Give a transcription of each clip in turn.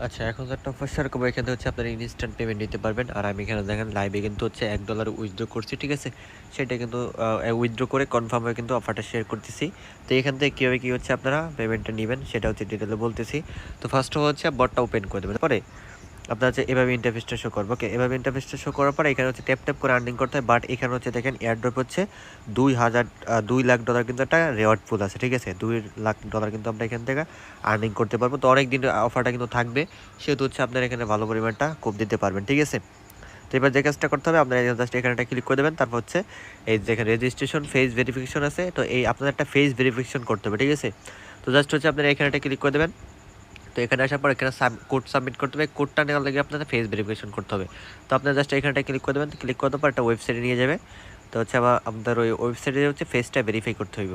আচ্ছা, এখন যে একটা অফার করবো এখানে হচ্ছে আপনারা ইনস্ট্যান্ট পেমেন্ট নিতে পারবেন। আর আমি এখানে দেখেন লাইভে কিন্তু হচ্ছে $1 উইথড্র করছি, ঠিক আছে? সেটা কিন্তু উইথড্র করে কনফার্ম হয়ে কিন্তু অফারটা শেয়ার করতেছি। তো এখান থেকে কীভাবে কী হচ্ছে আপনারা পেমেন্টটা নিবেন সেটা হচ্ছে ডিটেলে বলতেছি। তো ফার্স্ট অফ হচ্ছে বটটা ওপেন করে দেবেন। পরে আপনার হচ্ছে এভাবে ইন্টারফেসটা শো করবে। ওকে, এভাবে ইন্টারফেসটা শো করার পরে এখানে হচ্ছে ট্যাপ করে আর্নিং করতে হয়। বাট এখানে হচ্ছে দেখেন এয়ারড্রপ হচ্ছে $2 লাখ কিন্তু একটা রেওয়ার্ড পুল আছে, ঠিক আছে? $2 লাখ কিন্তু আমরা এখান থেকে আর্নিং করতে পারবো। তো অনেক দিন অফারটা কিন্তু থাকবে, সেহেতু হচ্ছে আপনারা এখানে ভালো পরিমাণটা কোপ দিতে পারবেন, ঠিক আছে? তো এবার যে কাজটা করতে হবে, আপনারা জাস্ট এখানে একটা ক্লিক করে দেবেন। তারপর হচ্ছে এই যেখানে রেজিস্ট্রেশন ফেস ভেরিফিকেশন আছে, তো এই আপনাদের একটা ফেস ভেরিফিকেশন করতে হবে, ঠিক আছে? তো জাস্ট হচ্ছে আপনারা এখানে একটা ক্লিক করে দেবেন। তো এখানে আসার পর এখানে কোড সাবমিট করতে হবে। কোডটা নেওয়ার লাগে আপনাদের ফেস ভেরিফিকেশন করতে হবে। তো আপনারা জাস্ট এখানটা ক্লিক করে দেবেন। ক্লিক করার পর একটা ওয়েবসাইটে নিয়ে যাবে। তো হচ্ছে আবার আপনার ওই ওয়েবসাইটে হচ্ছে ফেসটা ভেরিফাই করতে হইব।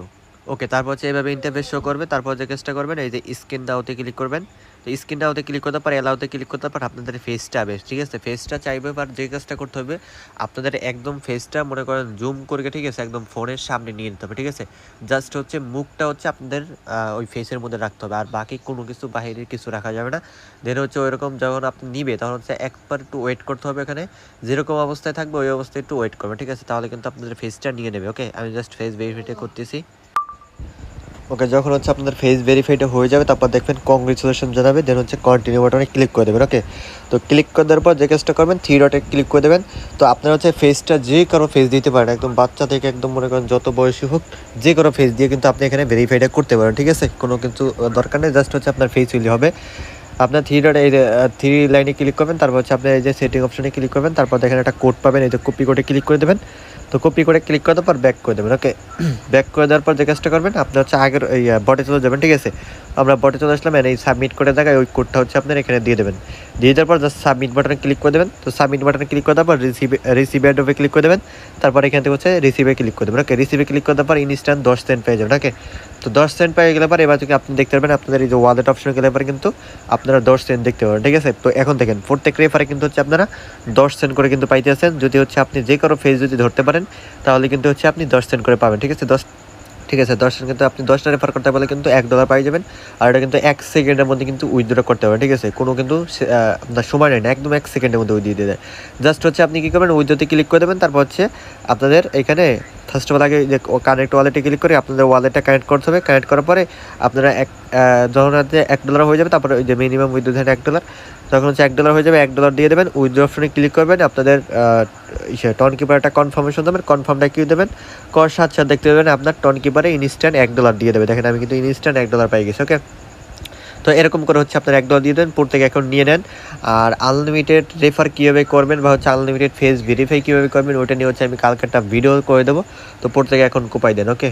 ওকে, তারপর হচ্ছে এভাবে ইন্টারফেস শো করবে। তারপর যে কাজটা করবেন, এই যে স্ক্রিন দাওতে ক্লিক করবেন। তো স্ক্রিন দাওতে ক্লিক করতে পারে, এলাওতে ক্লিক করতে পারে, আপনাদের ফেসটা আসবে, ঠিক আছে? ফেসটা চাইবে, আর যে কাজটা করতে হবে আপনাদের একদম ফেসটা মনে করেন জুম করে, ঠিক আছে? একদম ফোনের সামনে নিয়ে নিতে হবে, ঠিক আছে? জাস্ট হচ্ছে মুখটা হচ্ছে আপনাদের ওই ফেসের মধ্যে রাখতে হবে, আর বাকি কোনো কিছু বাহিরের কিছু রাখা যাবে না। দেন হচ্ছে ওইরকম যখন আপনি নিবে তখন হচ্ছে একবার একটু ওয়েট করতে হবে। এখানে যেরকম অবস্থায় থাকবে ওই অবস্থায় একটু ওয়েট করবে, ঠিক আছে? তাহলে কিন্তু আপনাদের ফেসটা নিয়ে নেবে। ওকে, আমি জাস্ট ফেস ভেরিফাই করতেছি। ওকে, যখন হচ্ছে আপনাদের ফেস ভেরিফাইটা হয়ে যাবে তারপর দেখবেন কংগ্রেচুলেশন জানাবে। দেন হচ্ছে কন্টিনিউ বাটনে ক্লিক করে দেবেন। ওকে, তো ক্লিক করে দেওয়ার পর যে কাজটা করবেন, থ্রি ডটে ক্লিক করে দেবেন। তো আপনারা হচ্ছে ফেসটা যে কারো ফেস দিতে পারেন, একদম বাচ্চা থেকে একদম মনে করেন যত বয়সী হোক, যে কারো ফেস দিয়ে কিন্তু আপনি এখানে ভেরিফাইটা করতে পারেন, ঠিক আছে? কোনো কিছু দরকার নেই, জাস্ট হচ্ছে আপনার ফেস হইলে হবে। আপনার থ্রি ডট এই থ্রি লাইনে ক্লিক করবেন। তারপর হচ্ছে আপনার এই যে সেটিং অপশনে ক্লিক করবেন। তারপর দেখেন একটা কোড পাবেন, এই যে কপি কোডে ক্লিক করে দেবেন। তো কপি করে ক্লিক করার পর ব্যাক করে দেবেন। ওকে, ব্যাক করে দেওয়ার পর যে কাজটা করবেন, আপনার হচ্ছে আগের এই বটে চলে যাবেন, ঠিক আছে? আমরা বটে চলে আসলাম, এই সাবমিট করে জায়গায় ওই কোডটা হচ্ছে আপনার এখানে দিয়ে দেবেন। দিয়ে দেওয়ার পর জাস্ট সাবমিট বাটনে ক্লিক করে দেবেন। তো সাবমিট বাটনে ক্লিক করে দেওয়ার পর রিসিভ অ্যাডোবে ক্লিক করে দেবেন। তারপর এখান থেকে হচ্ছে রিসিভে ক্লিক করে দেবেন। ওকে, রিসিভে ক্লিক করে দেওয়ার পর ইনস্ট্যান্ট 10 সেন্ট পেয়ে যাবেন। ওকে, তো 10 সেন্ট পেয়ে গেলে পর এবার যদি আপনি দেখতে পারবেন আপনাদের এই যে ওয়ালেট অপশনে গেলে পরে কিন্তু আপনারা 10 সেন্ট দেখতে পাবেন, ঠিক আছে? তো এখন দেখেন প্রত্যেক রেফারে কিন্তু হচ্ছে আপনারা 10 সেন্ট করে কিন্তু পাইতেছেন। যদি হচ্ছে আপনি যে কারো ফেস যদি ধরতে পারেন তাহলে কিন্তু হচ্ছে আপনি 10 সেন্ট করে পাবেন, ঠিক আছে? 10 সেন্ট কিন্তু আপনি 10টা রেফার করতে পারলে কিন্তু $1 পাই যাবেন। আর এটা কিন্তু 1 সেকেন্ডের মধ্যে কিন্তু উইথড্র করতে পারবেন, ঠিক আছে? কোনো কিন্তু আপনার সময় নেই না, একদম 1 সেকেন্ডের মধ্যে উইথ দিয়ে দেয়। জাস্ট হচ্ছে আপনি কী করবেন, উইথড্রোতে ক্লিক করে দেবেন। তারপর হচ্ছে আপনাদের এখানে ফার্স্ট অফ অল আগে যে কানেক্ট ওয়ালেটে ক্লিক করে আপনাদের ওয়ালেটটা কানেক্ট করতে হবে। কানেক্ট করার পরে আপনারা যখন হচ্ছে $1 হয়ে যাবে, তারপরে ওই যে মিনিমাম উইথড্রো দেন $1, তখন হচ্ছে $1 হয়ে যাবে, $1 দিয়ে দেবেন। উইথড্রো অপশনে ক্লিক করবেন, আপনাদের টন কিপার একটা কনফার্মেশন দেবেন, কনফার্মটা কি দেবেন, কর সাথে সাথে দেখতে পাবেন আপনার টন কিপারে ইনস্ট্যান্ট $1 দিয়ে দেবে। দেখেন আমি কিন্তু ইনস্ট্যান্ট $1 পাই গেছি। ওকে, তো এরকম করে হচ্ছে আপনার $1 দিয়ে দেন, প্রত্যেক অ্যাকাউন্ট নিয়ে নেন। আর আনলিমিটেড রেফার কীভাবে করবেন বা হচ্ছে আনলিমিটেড ফেস ভেরিফাই কীভাবে করবেন ওইটা নিয়ে হচ্ছে আমি কালকে একটা ভিডিও করে দেবো। তো প্রত্যেক অ্যাকাউন্ট কোপাই দেন। ওকে।